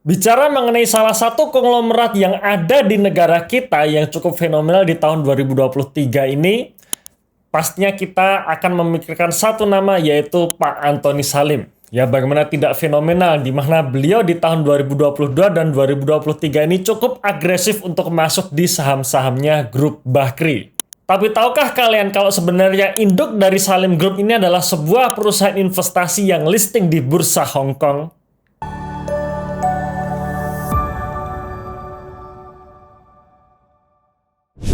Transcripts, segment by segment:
Bicara mengenai salah satu konglomerat yang ada di negara kita yang cukup fenomenal di tahun 2023 ini, pastinya kita akan memikirkan satu nama yaitu Pak Antoni Salim. Ya, bagaimana tidak fenomenal di mana beliau di tahun 2022 dan 2023 ini cukup agresif untuk masuk di saham-sahamnya Grup Bahri. Tapi tahukah kalian kalau sebenarnya induk dari Salim Group ini adalah sebuah perusahaan investasi yang listing di Bursa Hong Kong?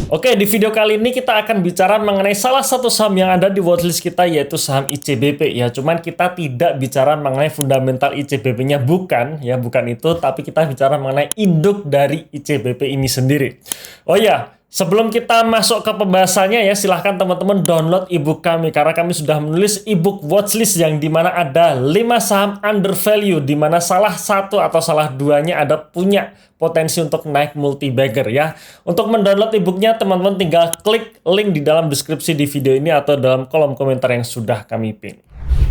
Oke, di video kali ini kita akan bicara mengenai salah satu saham yang ada di watchlist kita yaitu saham ICBP ya. Cuman kita tidak bicara mengenai fundamental ICBP-nya, bukan itu, tapi kita bicara mengenai induk dari ICBP ini sendiri. Oh ya, sebelum kita masuk ke pembahasannya ya, silahkan teman-teman download ebook kami karena kami sudah menulis ebook watchlist yang dimana ada 5 saham undervalue, dimana salah satu atau salah duanya ada punya potensi untuk naik multi-bagger ya. Untuk mendownload ebooknya teman-teman tinggal klik link di dalam deskripsi di video ini atau dalam kolom komentar yang sudah kami pin.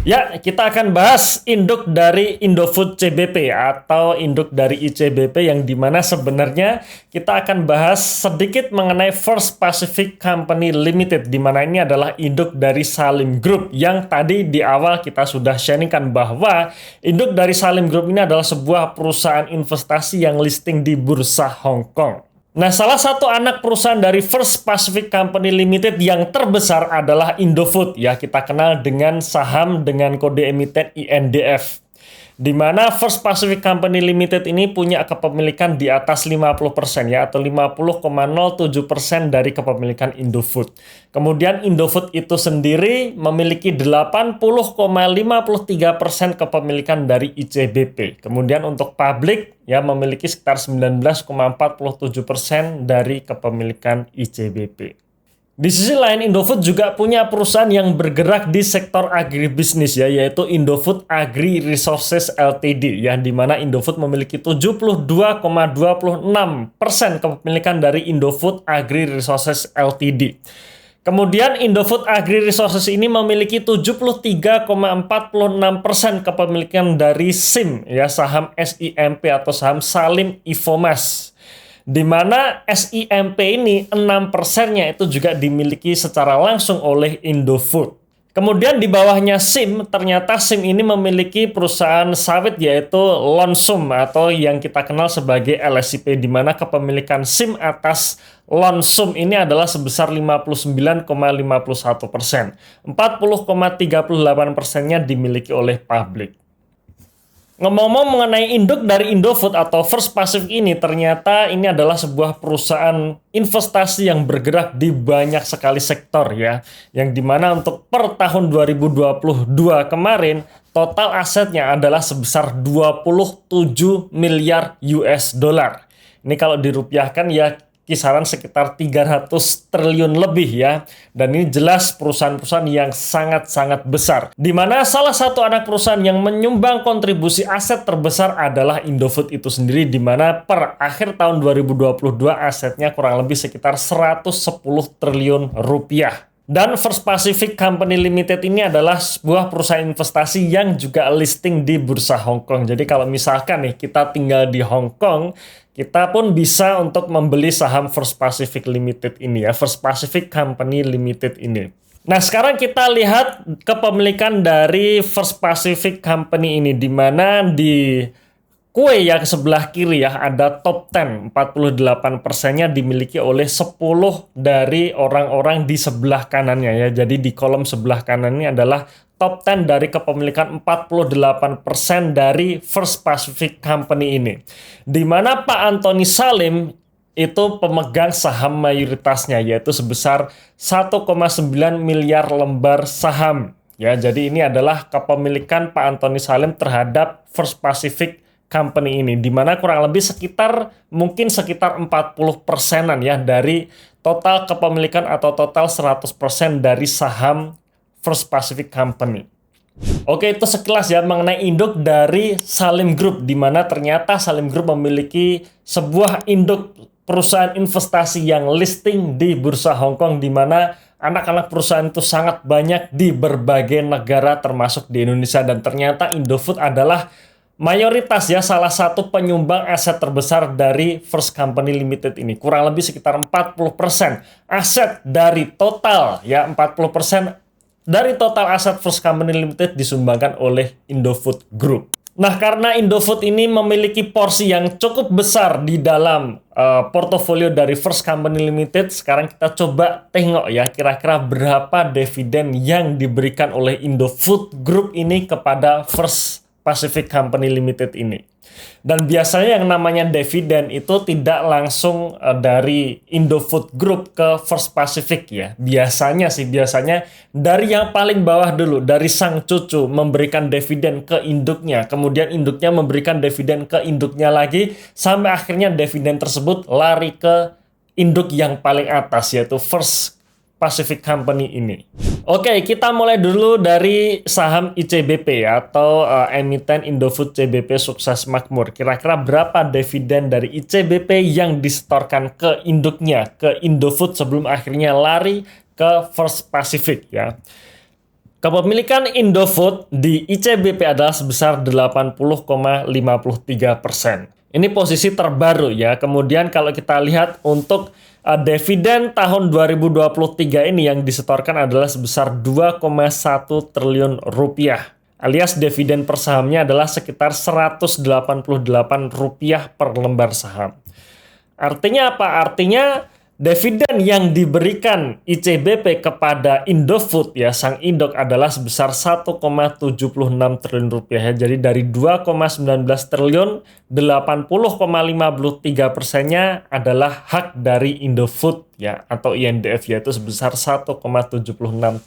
Ya, kita akan bahas induk dari Indofood CBP atau induk dari ICBP yang dimana sebenarnya kita akan bahas sedikit mengenai First Pacific Company Limited, dimana ini adalah induk dari Salim Group yang tadi di awal kita sudah sharingkan bahwa induk dari Salim Group ini adalah sebuah perusahaan investasi yang listing di Bursa Hong Kong. Nah, salah satu anak perusahaan dari First Pacific Company Limited yang terbesar adalah Indofood. Ya, kita kenal dengan saham dengan kode emiten INDF. Di mana First Pacific Company Limited ini punya kepemilikan di atas 50% ya, atau 50,07% dari kepemilikan Indofood. Kemudian Indofood itu sendiri memiliki 80,53% kepemilikan dari ICBP. Kemudian untuk publik ya memiliki sekitar 19,47% dari kepemilikan ICBP. Di sisi lain, Indofood juga punya perusahaan yang bergerak di sektor agribisnis ya, yaitu Indofood Agri Resources Ltd ya, di mana Indofood memiliki 72,26% kepemilikan dari Indofood Agri Resources Ltd. Kemudian Indofood Agri Resources ini memiliki 73,46% kepemilikan dari SIM ya, saham SIMP atau saham Salim Infomas. Di mana SIMP ini 6%-nya itu juga dimiliki secara langsung oleh Indofood. Kemudian di bawahnya SIM, ternyata SIM ini memiliki perusahaan sawit yaitu Lonsum atau yang kita kenal sebagai LSIP, di mana kepemilikan SIM atas Lonsum ini adalah sebesar 59,51%. 40,38%-nya dimiliki oleh publik. Ngomong-ngomong mengenai induk dari Indofood atau First Pacific ini, ternyata ini adalah sebuah perusahaan investasi yang bergerak di banyak sekali sektor ya. Yang dimana untuk per tahun 2022 kemarin, total asetnya adalah sebesar 27 miliar US dollar. Ini kalau dirupiahkan ya kisaran sekitar 300 triliun lebih ya. Dan ini jelas perusahaan-perusahaan yang sangat-sangat besar. Di mana salah satu anak perusahaan yang menyumbang kontribusi aset terbesar adalah Indofood itu sendiri, di mana per akhir tahun 2022 asetnya kurang lebih sekitar 110 triliun rupiah. Dan First Pacific Company Limited ini adalah sebuah perusahaan investasi yang juga listing di Bursa Hong Kong. Jadi kalau misalkan nih kita tinggal di Hong Kong, kita pun bisa untuk membeli saham First Pacific Limited ini ya, First Pacific Company Limited ini. Nah, sekarang kita lihat kepemilikan dari First Pacific Company ini, di mana di kue yang sebelah kiri ya ada top 10, 48%-nya dimiliki oleh 10 dari orang-orang di sebelah kanannya ya. Jadi di kolom sebelah kanan ini adalah top 10 dari kepemilikan 48% dari First Pacific Company ini. Di mana Pak Antoni Salim itu pemegang saham mayoritasnya, yaitu sebesar 1,9 miliar lembar saham. Ya, jadi ini adalah kepemilikan Pak Antoni Salim terhadap First Pacific Company ini, di mana kurang lebih sekitar 40%-an ya dari total kepemilikan atau total 100% dari saham First Pacific Company. Oke, itu sekilas ya mengenai induk dari Salim Group, di mana ternyata Salim Group memiliki sebuah induk perusahaan investasi yang listing di Bursa Hong Kong, di mana anak-anak perusahaan itu sangat banyak di berbagai negara termasuk di Indonesia. Dan ternyata Indofood adalah mayoritas ya salah satu penyumbang aset terbesar dari First Company Limited ini. Kurang lebih sekitar 40% aset dari total ya 40% dari total aset First Company Limited disumbangkan oleh Indofood Group. Nah, karena Indofood ini memiliki porsi yang cukup besar di dalam portofolio dari First Company Limited, sekarang kita coba tengok ya kira-kira berapa dividen yang diberikan oleh Indofood Group ini kepada First Pacific Company Limited ini. Dan biasanya yang namanya dividen itu tidak langsung dari Indofood Group ke First Pacific ya. Biasanya dari yang paling bawah dulu, dari sang cucu memberikan dividen ke induknya, kemudian induknya memberikan dividen ke induknya lagi, sampai akhirnya dividen tersebut lari ke induk yang paling atas, yaitu First Pacific Company ini. Oke, kita mulai dulu dari saham ICBP atau emiten Indofood CBP Sukses Makmur. Kira-kira berapa dividen dari ICBP yang disetorkan ke induknya, ke Indofood sebelum akhirnya lari ke First Pacific ya. Kepemilikan Indofood di ICBP adalah sebesar 80,53%. Ini posisi terbaru ya. Kemudian kalau kita lihat untuk dividen tahun 2023 ini yang disetorkan adalah sebesar 2,1 triliun rupiah. Alias dividen per sahamnya adalah sekitar 188 rupiah per lembar saham. Artinya apa? Artinya dividen yang diberikan ICBP kepada Indofood ya, sang induk adalah sebesar 1,76 triliun rupiah ya. Jadi dari 2,19 triliun, 80,53%-nya adalah hak dari Indofood ya, atau INDF, yaitu sebesar 1,76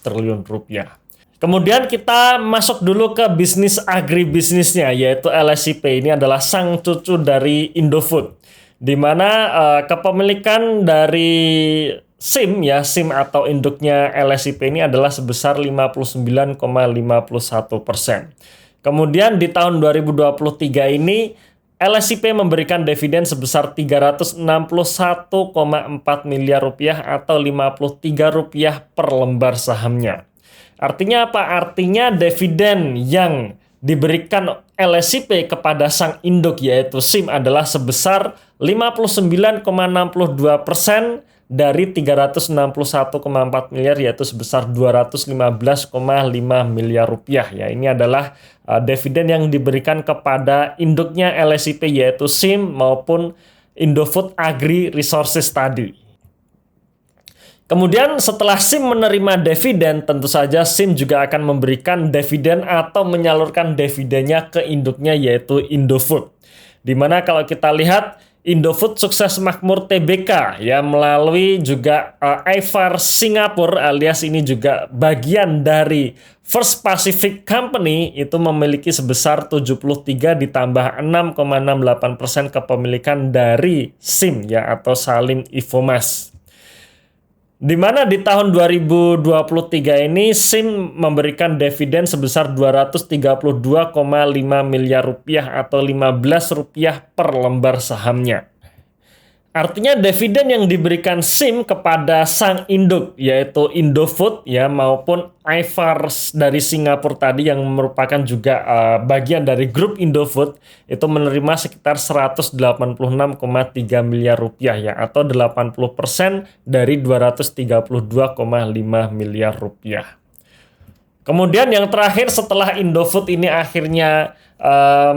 triliun rupiah. Kemudian kita masuk dulu ke bisnis agribisnisnya, yaitu LSIP. Ini adalah sang cucu dari Indofood, di mana kepemilikan dari SIM ya, SIM atau induknya LSIP ini adalah sebesar 59,51%. Kemudian di tahun 2023 ini LSIP memberikan dividen sebesar 361,4 miliar rupiah atau 53 rupiah per lembar sahamnya. Artinya apa? Artinya dividen yang diberikan LSIP kepada sang induk yaitu SIM adalah sebesar 59,62% dari 361,4 miliar, yaitu sebesar 215,5 miliar rupiah ya. Ini adalah dividen yang diberikan kepada induknya LSIP yaitu SIM maupun Indofood Agri Resources tadi. Kemudian setelah SIM menerima dividen, tentu saja SIM juga akan memberikan dividen atau menyalurkan dividennya ke induknya yaitu Indofood. Dimana kalau kita lihat Indofood Sukses Makmur Tbk ya, melalui juga iFAR Singapura, alias ini juga bagian dari First Pacific Company, itu memiliki sebesar 73 ditambah 6,68% kepemilikan dari SIM ya, atau Salim Infomas. Di mana di tahun 2023 ini SIM memberikan dividen sebesar 232,5 miliar rupiah atau 15 rupiah per lembar sahamnya. Artinya dividen yang diberikan SIM kepada sang induk yaitu Indofood ya maupun iFAR dari Singapura tadi yang merupakan juga bagian dari grup Indofood itu menerima sekitar 186,3 miliar rupiah ya, atau 80% dari 232,5 miliar rupiah. Kemudian yang terakhir, setelah Indofood ini akhirnya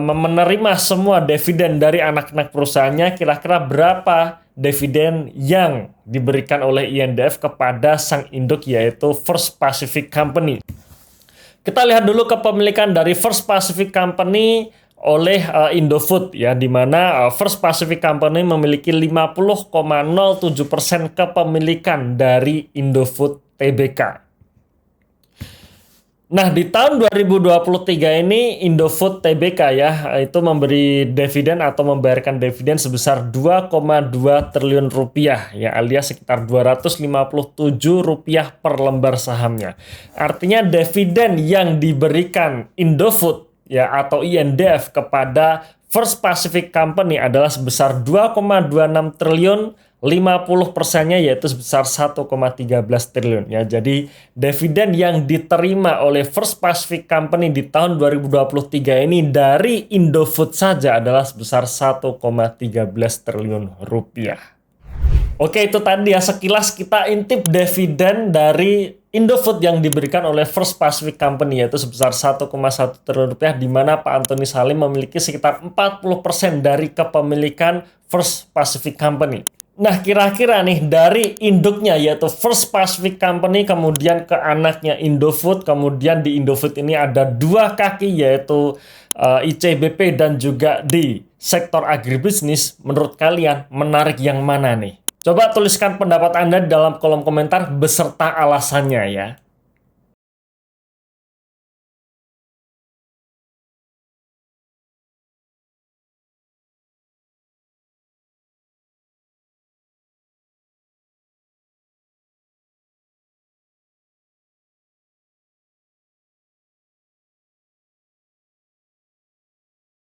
menerima semua dividen dari anak-anak perusahaannya, kira-kira berapa dividen yang diberikan oleh INDF kepada sang induk yaitu First Pacific Company. Kita lihat dulu kepemilikan dari First Pacific Company oleh Indofood ya, di mana First Pacific Company memiliki 50,07% kepemilikan dari Indofood Tbk. Nah, di tahun 2023 ini Indofood Tbk ya, itu memberi dividen atau membayarkan dividen sebesar 2,2 triliun rupiah ya, alias sekitar 257 rupiah per lembar sahamnya. Artinya dividen yang diberikan Indofood ya atau INDF kepada First Pacific Company adalah sebesar 2,26 triliun 50%-nya yaitu sebesar 1,13 triliun ya. Jadi dividen yang diterima oleh First Pacific Company di tahun 2023 ini dari Indofood saja adalah sebesar 1,13 triliun rupiah. Oke, itu tadi ya sekilas kita intip dividen dari Indofood yang diberikan oleh First Pacific Company yaitu sebesar 1,1 triliun rupiah, di mana Pak Antoni Salim memiliki sekitar 40% dari kepemilikan First Pacific Company. Nah, kira-kira nih dari induknya yaitu First Pacific Company kemudian ke anaknya Indofood, kemudian di Indofood ini ada dua kaki yaitu ICBP dan juga di sektor agribisnis. Menurut kalian menarik yang mana nih? Coba tuliskan pendapat Anda di dalam kolom komentar beserta alasannya ya.